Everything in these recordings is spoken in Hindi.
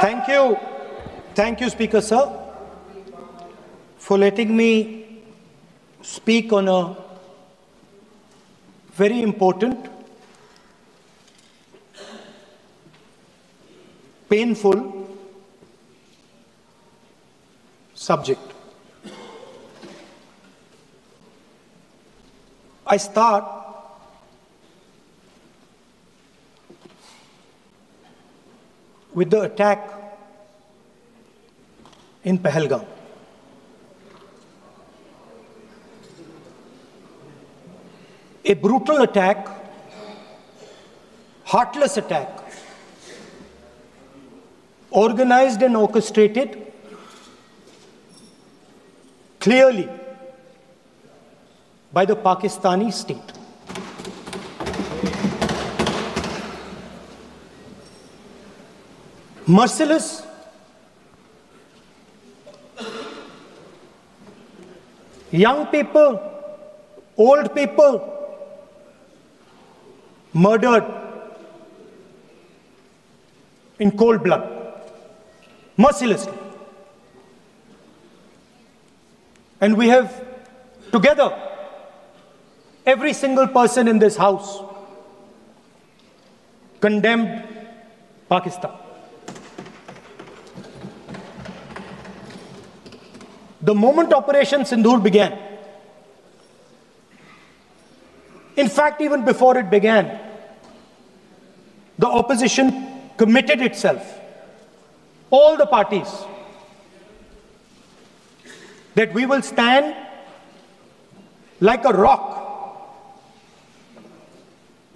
Thank you. Thank you, Speaker Sir, for letting me speak on a very important, painful subject. I start with the attack in Pahalgam. A brutal attack, heartless attack, organized and orchestrated clearly by the Pakistani state. Merciless, young people, old people murdered in cold blood, mercilessly. And we have together, every single person in this house, condemned Pakistan. The moment Operation Sindoor began, in fact, even before it began, the opposition committed itself, all the parties, that we will stand like a rock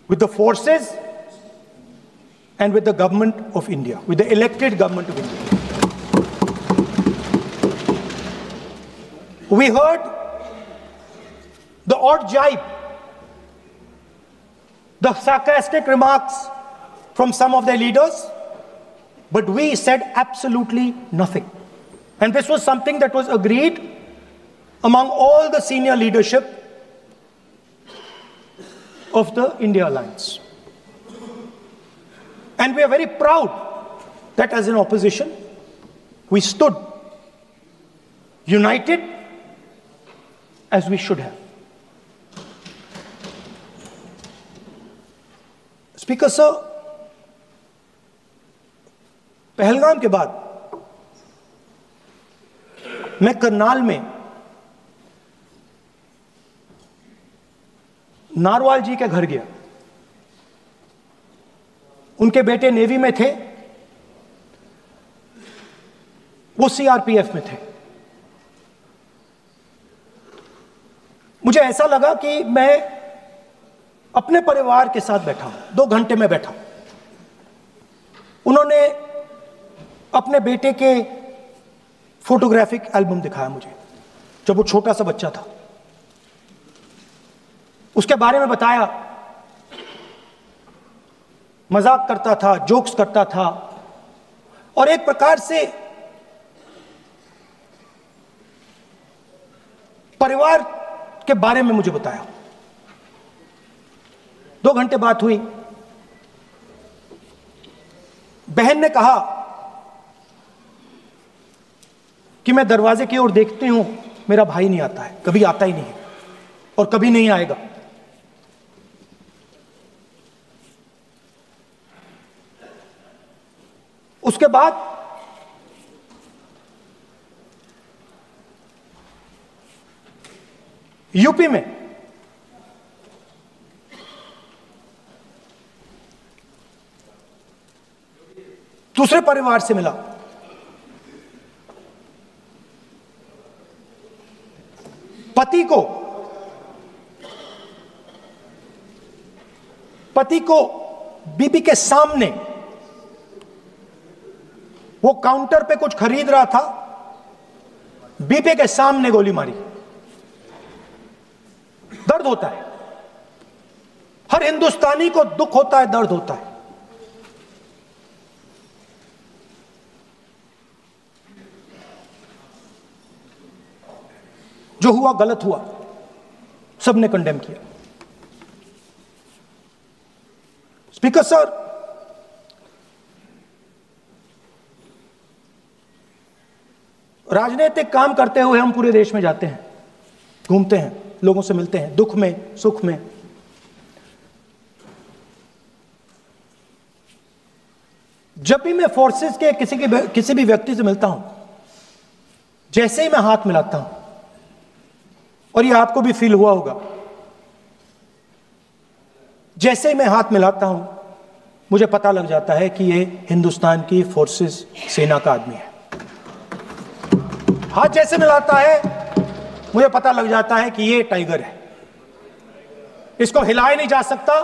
with the forces and with the government of India, with the elected government of India. We heard the odd jibe, the sarcastic remarks from some of their leaders, but we said absolutely nothing. And this was something that was agreed among all the senior leadership of the India Alliance. And we are very proud that as an opposition, we stood united as we should have. Speaker Sir, Pahalgam के बाद मैं करनाल में नारवाल जी के घर गया। उनके बेटे नेवी में थे, वो सीआरपीएफ में थे। मुझे ऐसा लगा कि मैं अपने परिवार के साथ बैठा हूं। 2 घंटे में बैठा। उन्होंने अपने बेटे के फोटोग्राफिक एल्बम दिखाया मुझे, जब वो छोटा सा बच्चा था। उसके बारे में बताया, मजाक करता था, जोक्स करता था, और एक प्रकार से परिवार के बारे में मुझे बताया। 2 घंटे बात हुई। बहन ने कहा कि मैं दरवाजे की ओर देखती हूं, मेरा भाई नहीं आता है, कभी आता ही नहीं है और कभी नहीं आएगा। उसके बाद यूपी में दूसरे परिवार से मिला। पति को बीबी के सामने, वो काउंटर पे कुछ खरीद रहा था, बीबी के सामने गोली मारी। दर्द होता है, हर हिंदुस्तानी को दुख होता है, दर्द होता है। जो हुआ गलत हुआ, सबने कंडेम किया। स्पीकर सर, राजनीतिक काम करते हुए हम पूरे देश में जाते हैं, घूमते हैं, लोगों से मिलते हैं, दुख में सुख में। जब भी मैं फोर्सेस के किसी भी व्यक्ति से मिलता हूं, जैसे ही मैं हाथ मिलाता हूं, और ये आपको भी फील हुआ होगा, जैसे ही मैं हाथ मिलाता हूं मुझे पता लग जाता है कि ये हिंदुस्तान की फोर्सेस सेना का आदमी है। हाथ जैसे मिलाता है मुझे पता लग जाता है कि ये टाइगर है, इसको हिलाया नहीं जा सकता,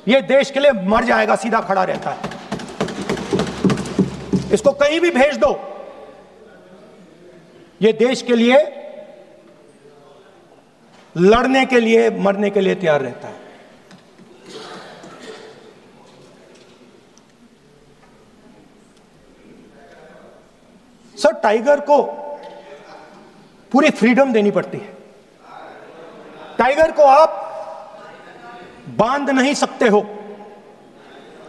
ये देश के लिए मर जाएगा, सीधा खड़ा रहता है, इसको कहीं भी भेज दो, ये देश के लिए लड़ने के लिए, मरने के लिए तैयार रहता है। सर, टाइगर को पूरी फ्रीडम देनी पड़ती है। टाइगर को आप बांध नहीं सकते हो।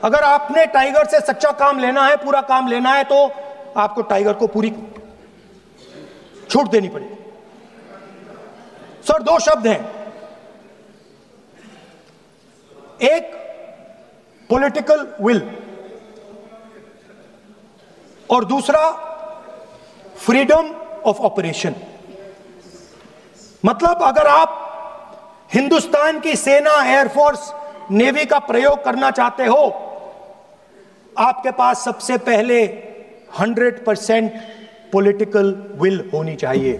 अगर आपने टाइगर से सच्चा काम लेना है, पूरा काम लेना है, तो आपको टाइगर को पूरी छूट देनी पड़ेगी। सर, दो शब्द हैं, एक पॉलिटिकल विल और दूसरा फ्रीडम ऑफ ऑपरेशन। मतलब अगर आप हिंदुस्तान की सेना, एयरफोर्स, नेवी का प्रयोग करना चाहते हो, आपके पास सबसे पहले 100% पॉलिटिकल विल होनी चाहिए,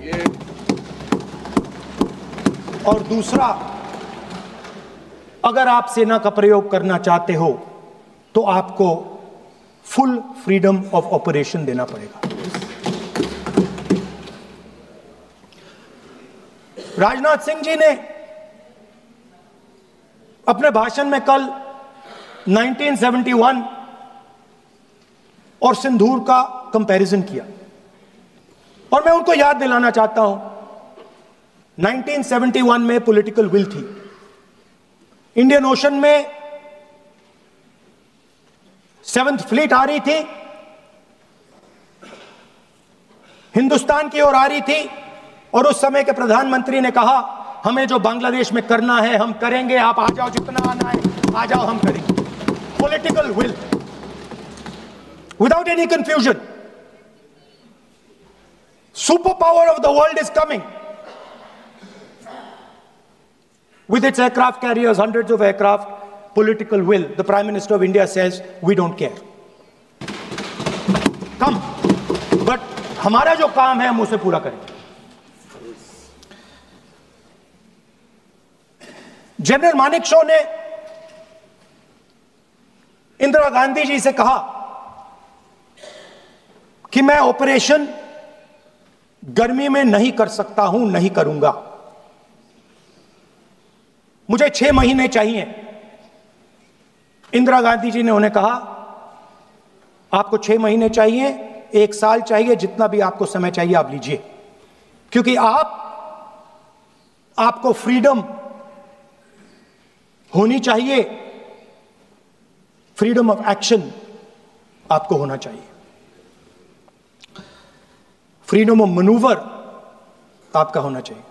और दूसरा, अगर आप सेना का प्रयोग करना चाहते हो तो आपको फुल फ्रीडम ऑफ ऑपरेशन देना पड़ेगा। राजनाथ सिंह जी ने अपने भाषण में कल 1971 और सिंदूर का कंपैरिजन किया, और मैं उनको याद दिलाना चाहता हूं, 1971 में पॉलिटिकल विल थी, इंडियन ओशन में 7th फ्लीट आ रही थी, हिंदुस्तान की ओर आ रही थी, और उस समय के प्रधानमंत्री ने कहा, हमें जो बांग्लादेश में करना है हम करेंगे, आप आ जाओ, जितना आना है आ जाओ, हम करेंगे। Political will, without any confusion. Super power of the world is coming with its aircraft carriers, hundreds of aircraft, political will. The Prime Minister of India says, we don't care. Come. But हमारा जो काम है हम उसे पूरा करें। जनरल मानेकशॉ ने इंदिरा गांधी जी से कहा कि मैं ऑपरेशन गर्मी में नहीं कर सकता हूं, नहीं करूंगा, मुझे 6 महीने चाहिए। इंदिरा गांधी जी ने उन्हें कहा, आपको 6 महीने चाहिए, 1 साल चाहिए, जितना भी आपको समय चाहिए आप लीजिए, क्योंकि आपको फ्रीडम होनी चाहिए, फ्रीडम ऑफ एक्शन आपको होना चाहिए, फ्रीडम ऑफ मैनूवर आपका होना चाहिए।